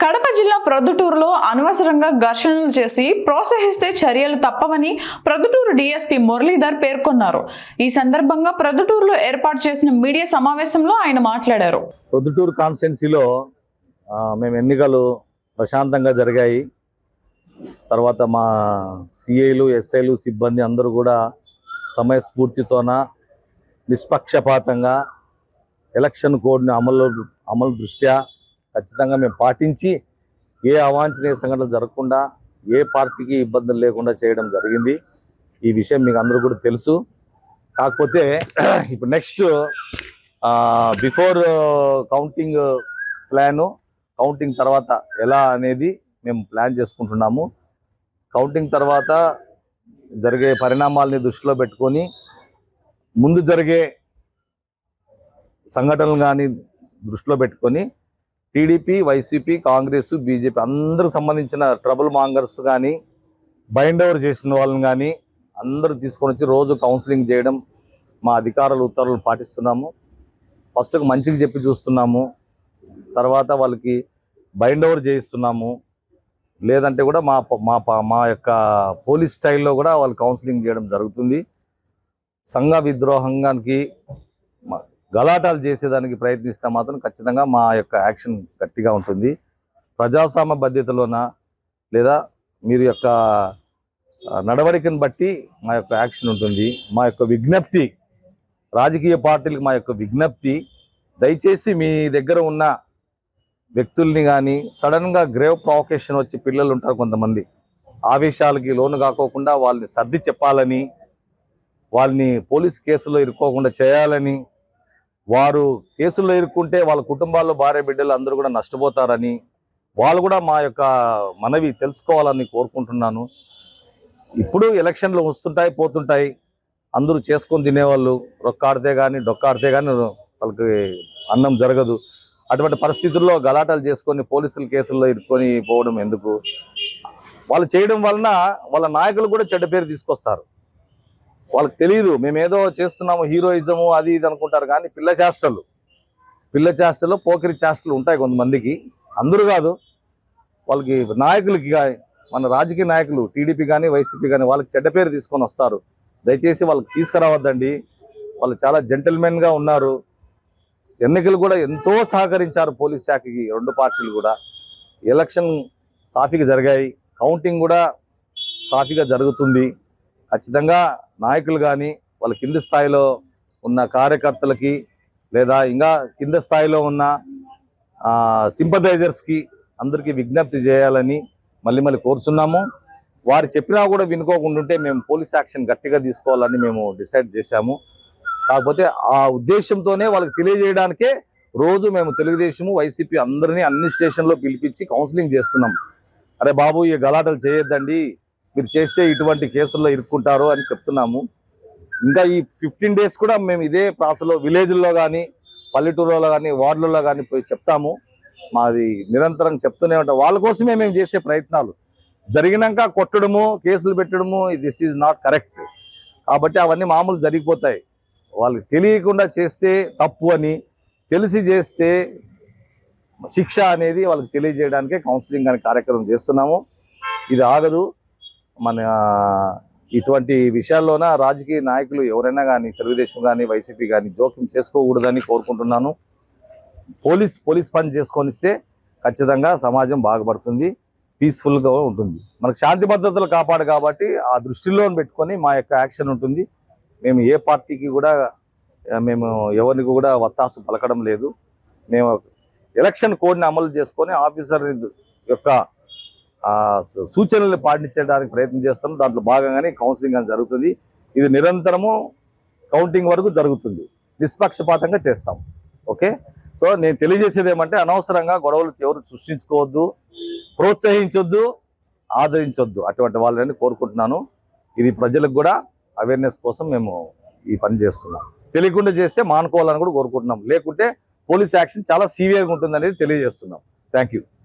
కడప జిల్లా ప్రొద్దుటూరులో అనవసరంగా ఘర్షణలు చేసి ప్రోత్సహిస్తే చర్యలు తప్పవని ప్రొద్దుటూరు డీఎస్పీ మురళీధర్ పేర్కొన్నారు. ఈ సందర్భంగా ప్రొద్దుటూరులో ఏర్పాటు చేసిన మీడియా సమావేశంలో ఆయన మాట్లాడారు. ప్రొద్దుటూరు కాన్స్టిట్యున్సీలో మేము ఎన్నికలు ప్రశాంతంగా జరిగాయి. తర్వాత మా సిఐలు, ఎస్ఐలు, సిబ్బంది అందరూ కూడా సమయస్ఫూర్తితోన నిష్పక్షపాతంగా ఎలక్షన్ కోడ్ని అమలు దృష్ట్యా ఖచ్చితంగా మేము పాటించి ఏ అవాంఛనీయ సంఘటనలు జరగకుండా ఏ పార్టీకి ఇబ్బందులు లేకుండా చేయడం జరిగింది. ఈ విషయం మీకు అందరూ కూడా తెలుసు. కాకపోతే ఇప్పుడు next before counting plan, counting తర్వాత ఎలా అనేది మేము ప్లాన్ చేసుకుంటున్నాము. కౌంటింగ్ తర్వాత జరిగే పరిణామాలని దృష్టిలో పెట్టుకొని ముందు జరిగే సంఘటనలు కానీ దృష్టిలో పెట్టుకొని టీడీపీ, వైసీపీ, కాంగ్రెస్, బీజేపీ అందరికి సంబంధించిన ట్రబుల్ మాంగర్స్ కానీ బైండ్ ఓవర్ చేసిన వాళ్ళని కానీ అందరూ తీసుకొని వచ్చి రోజు కౌన్సిలింగ్ చేయడం మా అధికారుల ఉత్తర్వులు పాటిస్తున్నాము. ఫస్ట్ మంచిగా చెప్పి చూస్తున్నాము, తర్వాత వాళ్ళకి బైండ్ ఓవర్ చేయిస్తున్నాము. లేదంటే కూడా మా యొక్క పోలీస్ స్టైల్లో కూడా వాళ్ళు కౌన్సిలింగ్ చేయడం జరుగుతుంది. సంఘ విద్రోహానికి గలాటాలు చేసేదానికి ప్రయత్నిస్తే మాత్రం ఖచ్చితంగా మా యొక్క యాక్షన్ గట్టిగా ఉంటుంది. ప్రజాస్వామ్య బాధ్యతలోన లేదా మీరు యొక్క నడవడికను బట్టి మా యొక్క యాక్షన్ ఉంటుంది. మా యొక్క విజ్ఞప్తి రాజకీయ పార్టీలకు మా యొక్క విజ్ఞప్తి, దయచేసి మీ దగ్గర ఉన్న వ్యక్తుల్ని కానీ సడన్గా గ్రేవ్ ప్రొవొకేషన్ వచ్చి పిల్లలు ఉంటారు కొంతమంది, ఆవేశాలకి లోను కాకోకుండా వాళ్ళని సర్ది చెప్పాలని, వాళ్ళని పోలీస్ కేసులో ఇరుక్కోకుండా చేయాలని, వారు కేసుల్లో ఇరుక్కుంటే వాళ్ళ కుటుంబాల్లో భార్య బిడ్డలు అందరూ కూడా నష్టపోతారని వాళ్ళు కూడా మా యొక్క మనవి తెలుసుకోవాలని కోరుకుంటున్నాను. ఇప్పుడు ఎలక్షన్లు వస్తుంటాయి పోతుంటాయి, అందరూ చేసుకొని తినేవాళ్ళు, రొక్కాడితే కానీ డొక్కాడితే కానీ వాళ్ళకి అన్నం జరగదు. అటువంటి పరిస్థితుల్లో గలాటాలు చేసుకొని పోలీసుల కేసుల్లో ఇరుక్కొని పోవడం ఎందుకు? వాళ్ళు చేయడం వలన వాళ్ళ నాయకులు కూడా చెడ్డ పేరు తీసుకొస్తారు. వాళ్ళకి తెలియదు మేమేదో చేస్తున్నాము, హీరోయిజము అది ఇది అనుకుంటారు. కానీ పిల్ల చేష్టలు పోకిరి చేష్టలు ఉంటాయి కొంతమందికి, అందరూ కాదు. వాళ్ళకి నాయకులకి, మన రాజకీయ నాయకులు టీడీపీ కానీ వైసీపీ కానీ వాళ్ళకి చెడ్డ పేరు తీసుకొని వస్తారు. దయచేసి వాళ్ళకి తీసుకురావద్దండి. వాళ్ళు చాలా జెంటిల్మెన్గా ఉన్నారు. ఎన్నికలు కూడా ఎంతో సహకరించారు పోలీస్ శాఖకి, రెండు పార్టీలు కూడా. ఎలక్షన్ సాఫీగా జరిగాయి, కౌంటింగ్ కూడా సాఫీగా జరుగుతుంది. ఖచ్చితంగా నాయకులు కానీ వాళ్ళ కింది స్థాయిలో ఉన్న కార్యకర్తలకి లేదా ఇంకా కింద స్థాయిలో ఉన్న సింపథైజర్స్కి అందరికీ విజ్ఞప్తి చేయాలని మళ్ళీ కోరుచున్నాము. వారు చెప్పినా కూడా వినుకోకుండా ఉంటే మేము పోలీస్ యాక్షన్ గట్టిగా తీసుకోవాలని మేము డిసైడ్ చేశాము. కాకపోతే ఆ ఉద్దేశంతోనే వాళ్ళకి తెలియజేయడానికే రోజు మేము తెలుగుదేశము, వైసీపీ అందరినీ అన్ని స్టేషన్లో పిలిపించి కౌన్సిలింగ్ చేస్తున్నాం. అరే బాబు, ఈ గలాటలు చేయొద్దండి, మీరు చేస్తే ఇటువంటి కేసుల్లో ఇరుక్కుంటారు అని చెప్తున్నాము. ఇంకా ఈ 15 days కూడా మేము ఇదే ప్రాసలో విలేజ్లో కానీ పల్లెటూరులో కానీ వార్డులలో కానీ పోయి చెప్తాము. మాది నిరంతరం చెప్తూనే ఉంటాం. వాళ్ళ కోసమే మేము చేసే ప్రయత్నాలు. జరిగినాక కొట్టడము, కేసులు పెట్టడము, దిస్ ఈజ్ నాట్ కరెక్ట్. కాబట్టి అవన్నీ మామూలు జరిగిపోతాయి. వాళ్ళకి తెలియకుండా చేస్తే తప్పు అని, తెలిసి చేస్తే శిక్ష అనేది వాళ్ళకి తెలియజేయడానికే కౌన్సిలింగ్ అనే కార్యక్రమం చేస్తున్నాము. ఇది ఆగదు. మన ఇటువంటి విషయాల్లోన రాజకీయ నాయకులు ఎవరైనా కానీ తెలుగుదేశం కానీ వైసీపీ కానీ జోక్యం చేసుకోకూడదని కోరుకుంటున్నాను. పోలీస్ పని చేసుకొని ఇస్తే ఖచ్చితంగా సమాజం బాగుపడుతుంది, పీస్ఫుల్గా ఉంటుంది. మనకు శాంతి భద్రతలు కాపాడు కాబట్టి ఆ దృష్టిలో పెట్టుకొని మా యొక్క యాక్షన్ ఉంటుంది. మేము ఏ పార్టీకి కూడా ఎవరికి కూడా వత్తాసు పలకడం లేదు. మేము ఎలక్షన్ కోడ్ని అమలు చేసుకొని ఆఫీసర్ యొక్క సూచనలు పాటించడానికి ప్రయత్నం చేస్తాం. దాంట్లో భాగంగానే కౌన్సిలింగ్ అని జరుగుతుంది. ఇది నిరంతరము కౌంటింగ్ వరకు జరుగుతుంది. నిష్పక్షపాతంగా చేస్తాం. ఓకే. సో నేను తెలియజేసేది ఏమంటే, అనవసరంగా గొడవలు ఎవరు సృష్టించుకోవద్దు, ప్రోత్సహించొద్దు, ఆదరించొద్దు అటువంటి వాళ్ళని కోరుకుంటున్నాను. ఇది ప్రజలకు కూడా అవేర్నెస్ కోసం మేము ఈ పని చేస్తున్నాం. తెలియకుండా చేస్తే మానుకోవాలని కూడా కోరుకుంటున్నాం. లేకుంటే పోలీస్ యాక్షన్ చాలా సీవియర్గా ఉంటుంది అనేది తెలియజేస్తున్నాం. Thank you.